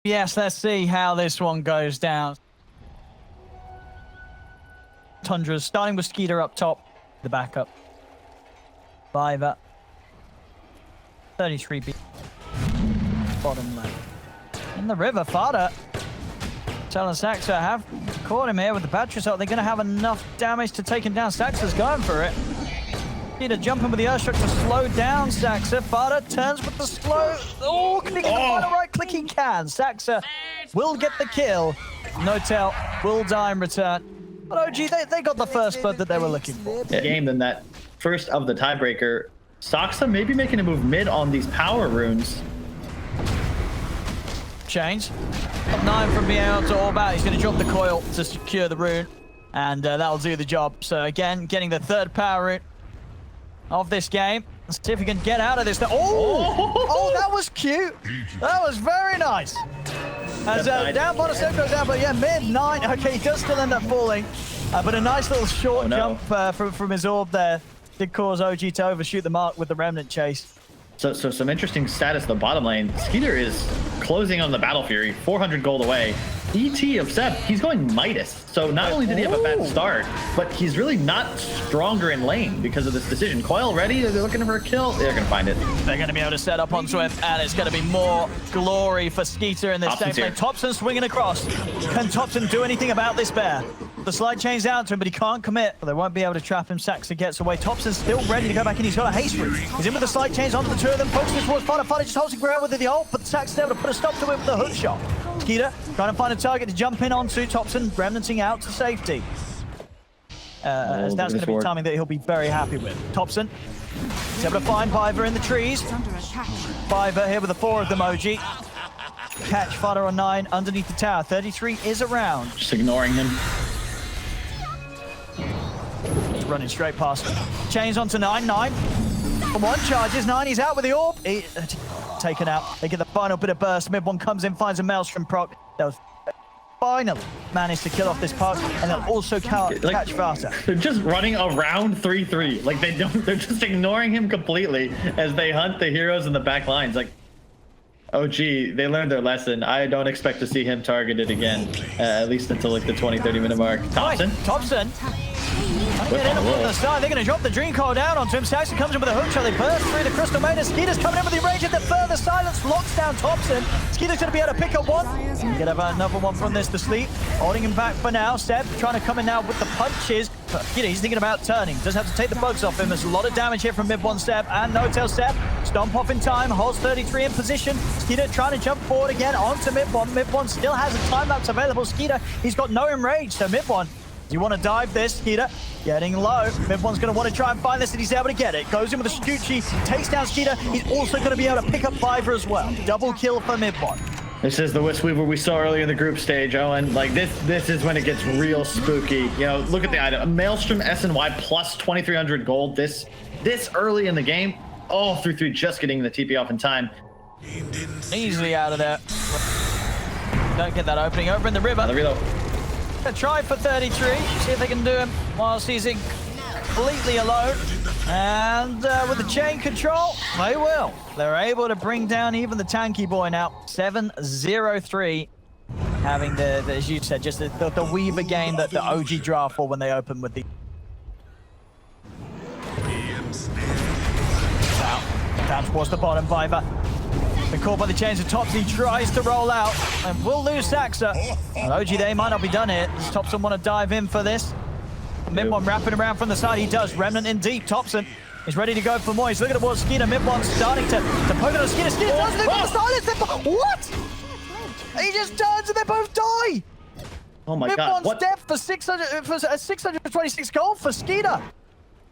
Yes, let's see how this one goes down. Tundra starting with Skeeter up top, the backup. 5 33 B. Bottom left. In the river, Fada. Talon Saxa have caught him here with the battery shot. They're going to have enough damage to take him down. Saxa's going for it. Need to jump in with the Earthshock to slow down Saxa. Fada turns with the slow. Oh, can he get the final right click? He can. Saxa will get the kill. No-Tail will die in return. But OG, they got the first blood that they were looking for. Game than that first of the tiebreaker. Saxa maybe making a move mid on these power runes. Change. Up 9 from being able to orb out. He's going to drop the coil to secure the rune. And that'll do the job. So again, getting the third power rune of this game. Let's see if we can get out of this. Oh, that was cute. That was very nice. As down bottom set goes down, but yeah, mid 9. Okay, he does still end up falling. But a nice little short jump from his orb there did cause OG to overshoot the mark with the Remnant chase. So some interesting status in the bottom lane. Skeeter is closing on the Battle Fury, 400 gold away. ET of Seb, he's going Midas. So not only did he have a bad start, but he's really not stronger in lane because of this decision. Coil ready, they're looking for a kill. They're going to find it. They're going to be able to set up onto him, and it's going to be more glory for Skeeter in this safe lane. Topson swinging across. Can Topson do anything about this bear? The slide chains down to him, but he can't commit. They won't be able to trap him. Saxa gets away. Topson's still ready to go back in. He's got a haste route. He's in with the slide chains onto the two of them. Focusing towards Fada. Fada just holds the ground with the ult, but Saxa's able to put a stop to it with the hook shot. Skeeter trying to find a target to jump in onto. Topson revenanting out to safety. As that's going to be timing that he'll be very happy with. Topson is able to find Piver in the trees. Piver here with the 4 of them, OG. Catch Fada on 9 underneath the tower. 33 is around. Just ignoring him. Running straight past. Chains onto 9. 9 from 1 charges. 9, he's out with the orb. Taken out. They get the final bit of burst. Mid one comes in, finds a Maelstrom proc. They'll finally manage to kill off this puck, and they'll also catch Vasa. They're just running around 3-3. Like they're just ignoring him completely as they hunt the heroes in the back lines. Like, oh gee, they learned their lesson. I don't expect to see him targeted again, at least until like the 20-30 minute mark. Topson. Topson. Get in on the side. They're going to drop the Dream Coil down onto him. Saxon comes in with a hook shot. They burst through the Crystal Maiden. Skeeter's coming in with the range at the further silence. Locks down Topson. Skeeter's going to be able to pick up one. Get another one from this to sleep. Holding him back for now. Seb trying to come in now with the punches. But, he's thinking about turning. Does have to take the bugs off him. There's a lot of damage here from mid one Seb and No-Tail Seb. Stomp off in time. Holds 33 in position. Skeeter trying to jump forward again onto mid one. Mid one still has a time lapse available. Skeeter, he's got no enrage. So mid one. Do you want to dive this? Skeeter getting low. Mid one's going to want to try and find this, and he's able to get it. Goes in with a Stucci, takes down Skeeter. He's also going to be able to pick up Piver as well. Double kill for mid one. This is the Wisp Weaver we saw earlier in the group stage, Owen. Like this is when it gets real spooky. You know, look at the item. A Maelstrom SNY plus 2,300 gold. This early in the game. Oh, 3-3 just getting the TP off in time. Easily out of there. Don't get that opening over in the river. The reload. Try for 33, see if they can do him whilst he's in completely alone. And with the chain control, they will. They're able to bring down even the tanky boy now. 7-0-3, having the as you said, just the Weaver game that the OG draft for when they open with the... Down towards the bottom, Viper. Been caught by the chains of Topsy, tries to roll out and will lose Saxa. And OG, they might not be done here. Does Topson want to dive in for this? Mid one wrapping around from the side, he does. Remnant in deep. Topson is ready to go for more. He's looking towards Skeeter. Mid one starting to poke at Skeeter. Skeeter does live on the silence. What? He just turns and they both die. Oh my God. God. Mid one's death for 626 gold for Skeeter.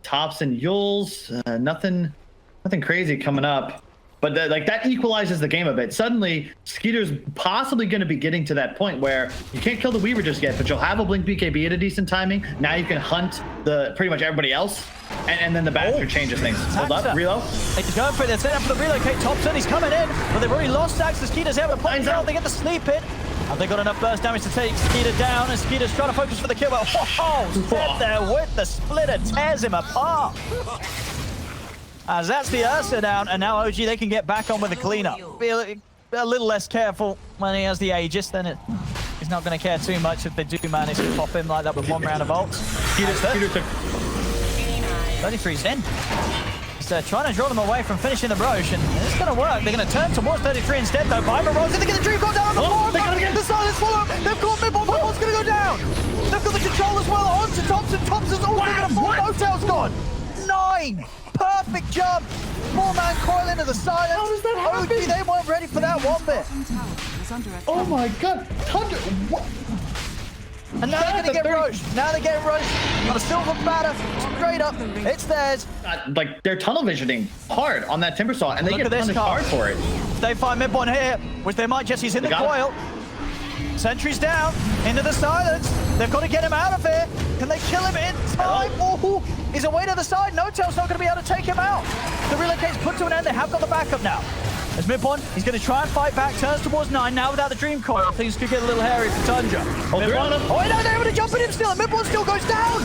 Topson, Yules, nothing crazy coming up. But that equalizes the game a bit. Suddenly, Skeeter's possibly going to be getting to that point where you can't kill the Weaver just yet, but you'll have a Blink BKB at a decent timing. Now you can hunt pretty much everybody else, and then the Badger changes things. Hold up, reload. He's going for it. They're set up for the relocate. Topson, he's coming in, but they've already lost Saxa. Skeeter's able to put him down. They get the sleep hit. Have they got enough burst damage to take Skeeter down? And Skeeter's trying to focus for the kill. But Seb there with the splitter tears him apart. As that's the Ursa down, and now OG, they can get back on with the cleanup. a little less careful when he has the Aegis, then he's not going to care too much if they do manage to pop him like that with one round of ults. Skeeter took 33's in. He's trying to draw them away from finishing the Roshan, and it's going to work. They're going to turn towards 33 instead, though. Viper rolls in, they get the Dream Call down on the floor. They got it again. The silence follow. They've got Midone. Midone's going to go down. They've got the control as well. On to Thompson. Thompson's also going to fall. Notel's gone. 9. Perfect jump. 4-man coil into the silence. How does that happen? OG, they weren't ready for that one bit. Oh my god, Tundra, what? And now they're going to get rushed. Now they're getting rushed on a silver platter, straight up. It's theirs. Like, they're tunnel visioning hard on that Timber Saw, and they Look get at this punished hard for it. They find Midone here, which they might just. He's in the coil. Sentry's down, into the silence. They've got to get him out of here. Can they kill him in time? Ooh, he's away to the side. Notel's not going to be able to take him out. The relocate's put to an end. They have got the backup now. As Midone, he's going to try and fight back, turns towards 9. Now without the Dream Coil, things could get a little hairy for Tundra. Oh, they're on him. Oh, no, they're able to jump at him still, and Midone still goes down.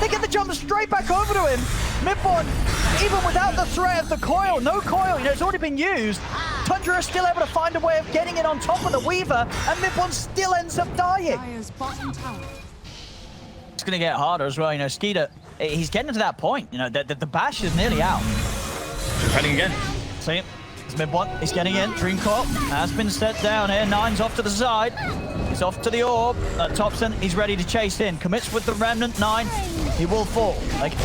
They get the jump straight back over to him. Midone, even without the threat of the coil, no coil, it's already been used. Tundra is still able to find a way of getting it on top of the Weaver, and Midone still ends up dying. It's going to get harder as well, Skeeter, he's getting to that point, the bash is nearly out. Fighting again. See, it's Midone, he's getting in, Dream Coil has been set down here, 9's off to the side. He's off to the orb. Thompson, he's ready to chase in. Commits with the Remnant, 9. He will fall.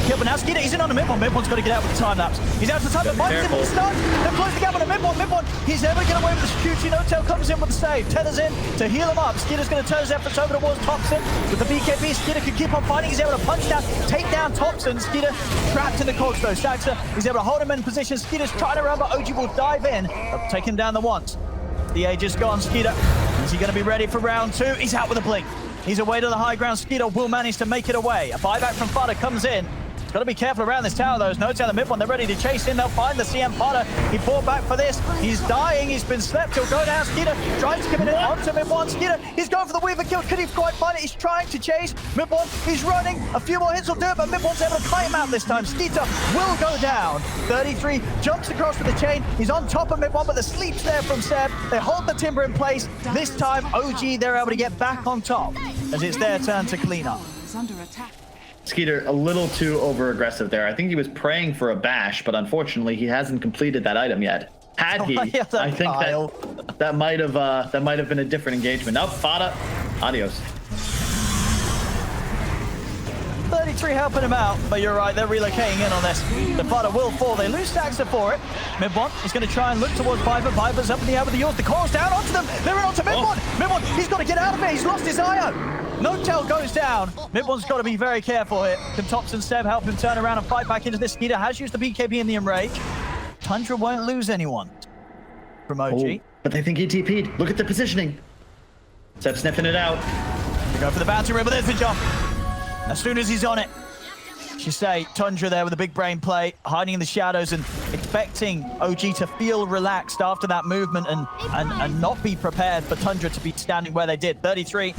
Kill, but now Skeeter, he's in on the Midone. Midone's got to get out with the time lapse. He's out to the time, but Mike's in with the stun. They've closed the gap on the Midone. He's able to get away with the Shuchi. Notel comes in with the save. Tethers in to heal him up. Skeeter's going to turn his efforts over towards Thompson. With the BKB, Skeeter can keep on fighting. He's able to punch down, take down Thompson. Skeeter trapped in the cogs though. Saxa, he's able to hold him in position. Skeeter's trying to run, but OG will dive in. They'll take him down the once. The Aegis gone. Skeeter, is he going to be ready for round 2? He's out with a blink. He's away to the high ground. Skeeter will manage to make it away. A buyback from Fodder comes in. Got to be careful around this tower, though. There's no down the Midone. They're ready to chase in. They'll find the CM Fodder. He fought back for this. He's dying. He's been slept. He'll go down. Skeeter tries to come in onto Midone. Skeeter, he's going for the Weaver kill. Could he quite find it? He's trying to chase. Midone, he's running. A few more hits will do it, but Midone's able to kite him out this time. Skeeter will go down. 33 jumps across with the chain. He's on top of Midone, but the sleep's there from Seb. They hold the Timber in place. This time, OG, they're able to get back on top as it's their turn to clean up. Under attack. Skeeter a little too over-aggressive there. I think he was praying for a bash, but unfortunately he hasn't completed that item yet. Had he, I think that might have been a different engagement. Now, Fada, adios. 33 helping him out, but you're right, they're relocating in on this. The Fada will fall. They lose Saxa for it. Midone, he's going to try and look towards Viper. Viper's up in the air with the Yours. The coil's down onto them. They're in onto Midone. Midone, he's got to get out of it. He's lost his IO. Notel goes down. Midone's got to be very careful here. Can Thompson Seb help him turn around and fight back into this? Skeeter has used the BKB in the Enrage. Tundra won't lose anyone from OG. Oh, but they think he TP'd. Look at the positioning. Seb sniffing it out. They go for the bounty rim, but there's the jump. As soon as he's on it, you say Tundra there with a big brain play, hiding in the shadows and expecting OG to feel relaxed after that movement and not be prepared for Tundra to be standing where they did. 33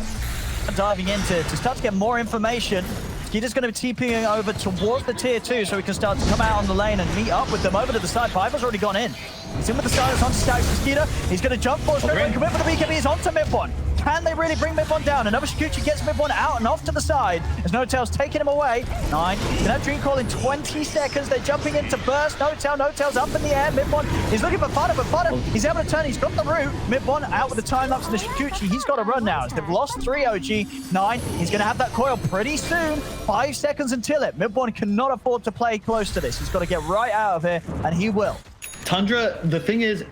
diving in to start to get more information. Skeeter's going to be TPing over towards the tier 2 so he can start to come out on the lane and meet up with them over to the side. Viper's already gone in. He's in with the silence onto Stacks to Skeeter. He's going to jump for straight away, commit for the BKB. He's onto Midone. Can they really bring Midone down? Another Shuchi gets Midone out and off to the side as Notel's taking him away. 9. Can have Dream Call in 20 seconds. They're jumping into burst. Notel's up in the air. Midone, he's looking for Fodder, but Fodder, he's able to turn. He's got the root. Midone out with the time lapse and the Shuchi. He's got to run now as they've lost 3 OG. 9. He's going to have that coil pretty soon. 5 seconds until it. Midone cannot afford to play close to this. He's got to get right out of here, and he will. Tundra, the thing is,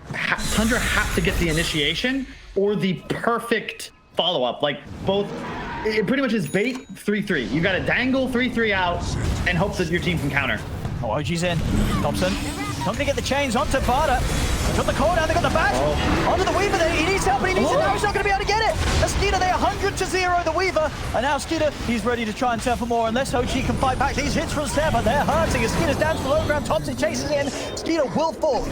Tundra have to get the initiation or the perfect follow-up. Like, both, it pretty much is bait 3-3. You got to dangle 3-3 out and hope that your team can counter. Oh, OG's in. Thompson. Not going to get the chains onto Fada. They've got the core down, they've got the bash. Onto the Weaver there. He needs help, but he needs it now. He's not going to be able to get it. That's Skeeter, they're 100-0 the Weaver. And now Skeeter, he's ready to try and turn for more. Unless OG can fight back. These hits from Seb, but they're hurting. As Skeeter's down to the low ground, Thompson chases in. Skeeter will fall.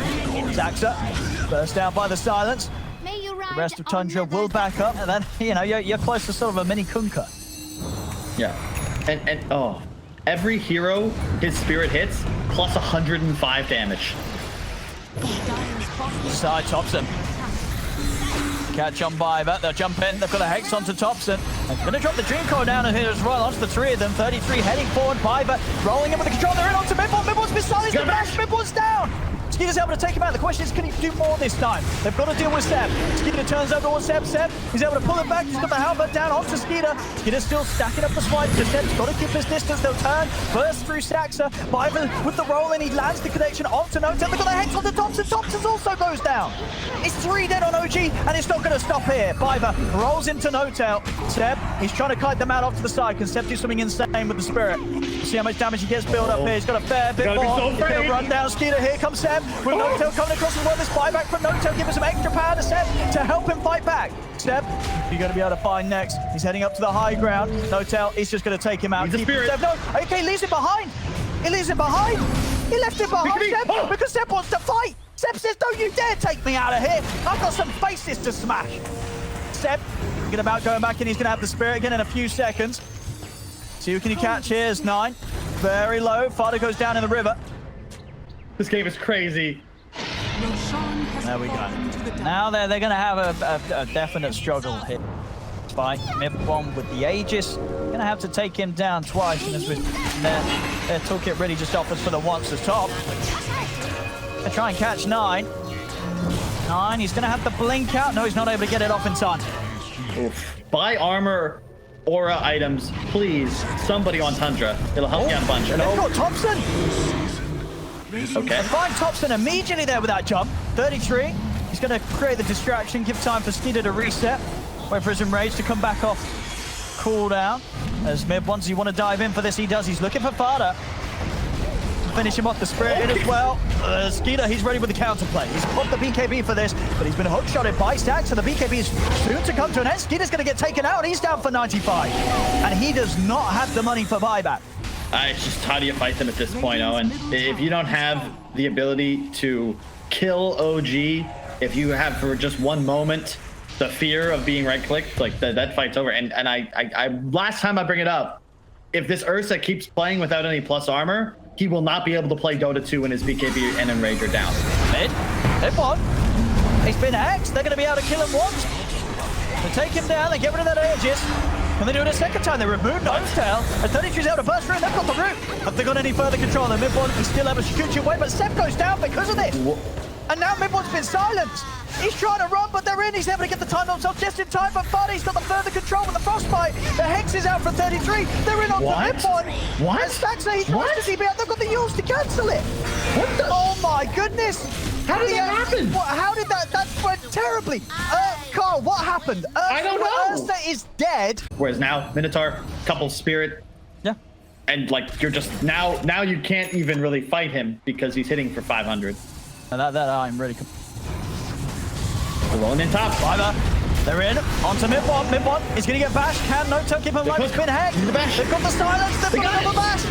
Zaxa, burst down by the silence. The rest of Tundra will back up. And then, you're close to sort of a mini Kunkka. Yeah. And every hero, his spirit hits, plus 105 damage. Side Thompson. Catch on Biber. They'll jump in. They've got a Hex onto Thompson. They're going to drop the Dream Core down here as well onto the three of them. 33 heading forward. Biber rolling in with the control. They're in onto Midone. Midone's been silenced. The bash. Midone's down. Skeeter's able to take him out. The question is, can he do more this time? They've got to deal with Seb. Skeeter turns over towards Seb. Seb, he's able to pull it back. He's got the helmet down onto Skeeter. Skeeter's still stacking up the swipes. So Seb's got to keep his distance. They'll turn. Burst through Saxa. Biber with the roll in. He lands the connection onto Notel. They've got the Hex onto Thompson. Thompson also goes down. It's 3 dead on OG, and it's not going to stop here. Biber rolls into Notel. Seb, he's trying to kite them out off to the side. Can Seb do something insane with the Spirit? See how much damage he gets built up here. He's got a fair bit more. He's going to run down Skeeter. Here comes Seb with Notel coming across as well. This buyback from Notel giving some extra power to Seb to help him fight back. Seb, you're going to be able to find next. He's heading up to the high ground. Notel, he's just going to take him out. He's a Spirit. Seb, no, okay, leaves him behind. He leaves him behind. He left him behind, Seb, because Seb wants to fight. Seb says, don't you dare take me out of here. I've got some faces to smash. Seb, thinking about going back in. He's going to have the Spirit again in a few seconds. See who can he catch here. It's 9. Very low. Fada goes down in the river. This game is crazy. There we go. Now they're going to have a definite struggle here. By Midone with the Aegis. Going to have to take him down twice. And as their toolkit really just offers for the once as top. They try and catch 9. 9, he's going to have to blink out. No, he's not able to get it off in time. Oof. Buy armor, aura items, please. Somebody on Tundra. It'll help you out a bunch. They've got Thompson. Okay. They find Thompson immediately there with that jump. 33. He's going to create the distraction, give time for Skeeter to reset. Wait for his Enrage to come back off cooldown. As Mib, once you want to dive in for this, he does. He's looking for Fada. Finish him off the Spirit in as well. Skeeter, he's ready with the counterplay. He's popped the BKB for this, but he's been hookshotted by Stack, so the BKB is soon to come to an end. Skeeter's going to get taken out. He's down for 95. And he does not have the money for buyback. It's just how do you fight them at this point, Owen? If you don't have the ability to kill OG, if you have for just one moment the fear of being right-clicked, like that fight's over. And I last time I bring it up, if this Ursa keeps playing without any plus armor, he will not be able to play Dota 2 when his BKB and Enrage are down. Midone. He's been axed. They're going to be able to kill him once. They take him down. They get rid of that Aegis. Can they do it a second time? They remove Notel. As 33's able to burst through, they've got the root. Have they got any further control? The Midone can still have a shoot away, but Seb goes down because of this. And now Midone's been silenced. He's trying to run, but they're in. He's able to get the time himself just in time, but Fada's got the further control with the Frostbite. The Hex is out for 33. They're in on the Midone. What? And Staxa, he tries to DP out. They've got the Yules to cancel it. What the? Oh my goodness. How did that happen? How did that? That went terribly. Carl, what happened? I don't know. Ursa is dead. Whereas now, Minotaur, couple Spirit. Yeah. And like, you're just, now you can't even really fight him because he's hitting for 500. And that I'm really... Rolling in top. Biber. They're in. Onto Midone. Midone is going to get bashed. Can Notel keep him alive? It's been hacked. They've got the silence. They've got another bash.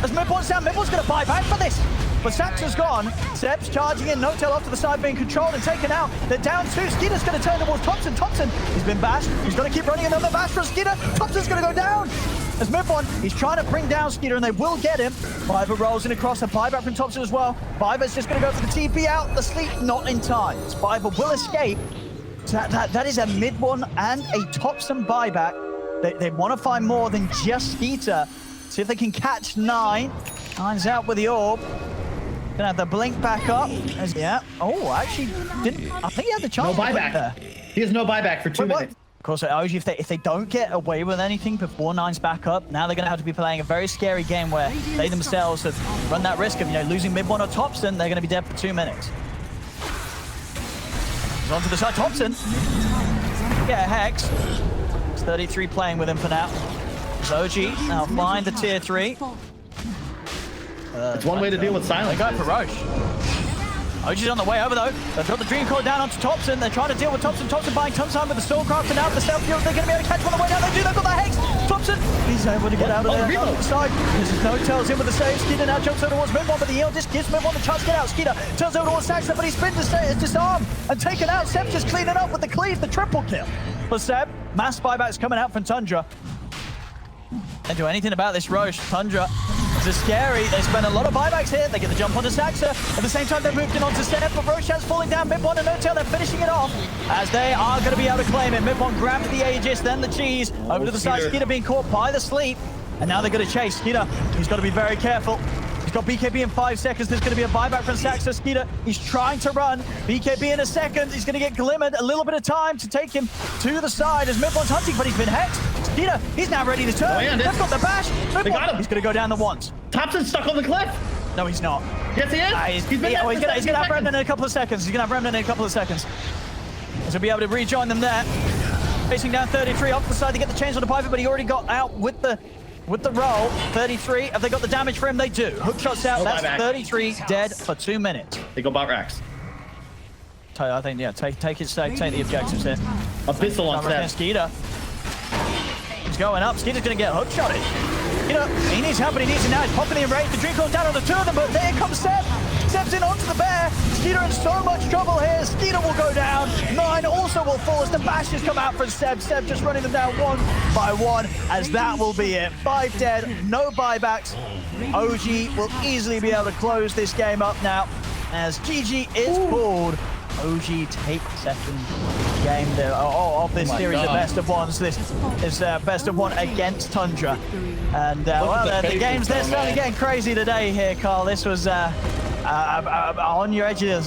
As Midone's down, Midone's going to buy back for this. But Saxa's gone. Seb's charging in. Notel off to the side being controlled and taken out. They're down 2. Skeeter's going to turn towards Thompson. Thompson, he's been bashed. He's going to keep running another bash from Skeeter. Thompson's going to go down. As Midone, he's trying to bring down Skeeter and they will get him. Biber rolls in across a buyback from Thompson as well. Biber's just going to go for the TP out. The sleep not in time. Biber will escape. So that is a Midone and a Thompson buyback. They want to find more than just Skeeter. See if they can catch 9. 9's out with the orb. Gonna have the blink back up. Yeah. Oh, actually didn't. I think he had the chance. No buyback. There. He has no buyback for 2 minutes. Of course, if they don't get away with anything before 9's back up, now they're gonna have to be playing a very scary game where they themselves have run that risk of losing Midone or Thompson. They're gonna be dead for 2 minutes. He's onto the side. Thompson. Yeah, Hex. It's 33 playing with him for now. It's OG now find the tier 3. It's one way to deal with silence. They go for Roche. OG's on the way over though. They've got the Dream Core down onto Thompson. They're trying to deal with Thompson. Thompson buying tons of time with the Stormcraft and out the self-fuel. They're going to be able to catch on the way down. They do. They've got the Hex. Thompson, he's able to get out of there. On the side. This is Notel's in with the save. Skeeter now jumps over towards Midone, but the heal just gives Midone the chance to get out. Skeeter turns over towards Saxa, but he's been disarmed and taken out. Seb just cleaning up with the cleave, the triple kill. But Seb, mass buybacks coming out from Tundra. Can't do anything about this Roche. Tundra This is scary. They spend a lot of buybacks here. They get the jump onto Saxa. At the same time, they're moved in onto Seb, but Roshan's falling down. Midone and No-Tail, they're finishing it off as they are going to be able to claim it. Midone grabs the Aegis, then the cheese. Over to the side. Skeeter being caught by the sleep. And now they're going to chase. Skeeter, he's got to be very careful. He's got BKB in 5 seconds. There's going to be a buyback from Saxa. Skeeter, he's trying to run. BKB in a second. He's going to get glimmered. A little bit of time to take him to the side as Midbone's hunting, but he's been hexed. Skeeter, he's now ready to turn. They've got the bash. They got him. He's going to go down the ones. Thompson's stuck on the cliff. No, he's not. Yes, he is. He's going to have Remnant in a couple of seconds. He's going to have Remnant in a couple of seconds. He'll be able to rejoin them there. Facing down 33 off the side to get the chains on the pivot, but he already got out with the roll. 33. Have they got the damage for him? They do. Hook shots out. That's 33 dead for 2 minutes. They go buybacks. I think, yeah, take the objectives here. Abyssal on Seb. Skeeter. He's going up. Skeeter's going to get hook shotted. You know, he needs help, but he needs it now. He's popping the enrage. The drink going down on the two of them, but there comes Seb. Seb's in onto the bear. Skeeter in so much trouble here. Skeeter will go down. 9 also will fall as the bashes come out from Seb. Seb just running them down one by one, as that will be it. 5 dead, no buybacks. OG will easily be able to close this game up now as GG is pulled. OG take second game of this series of best of ones. This is best of one against Tundra. And well, the games, they're certainly getting crazy today here, Carl. This was on your edges.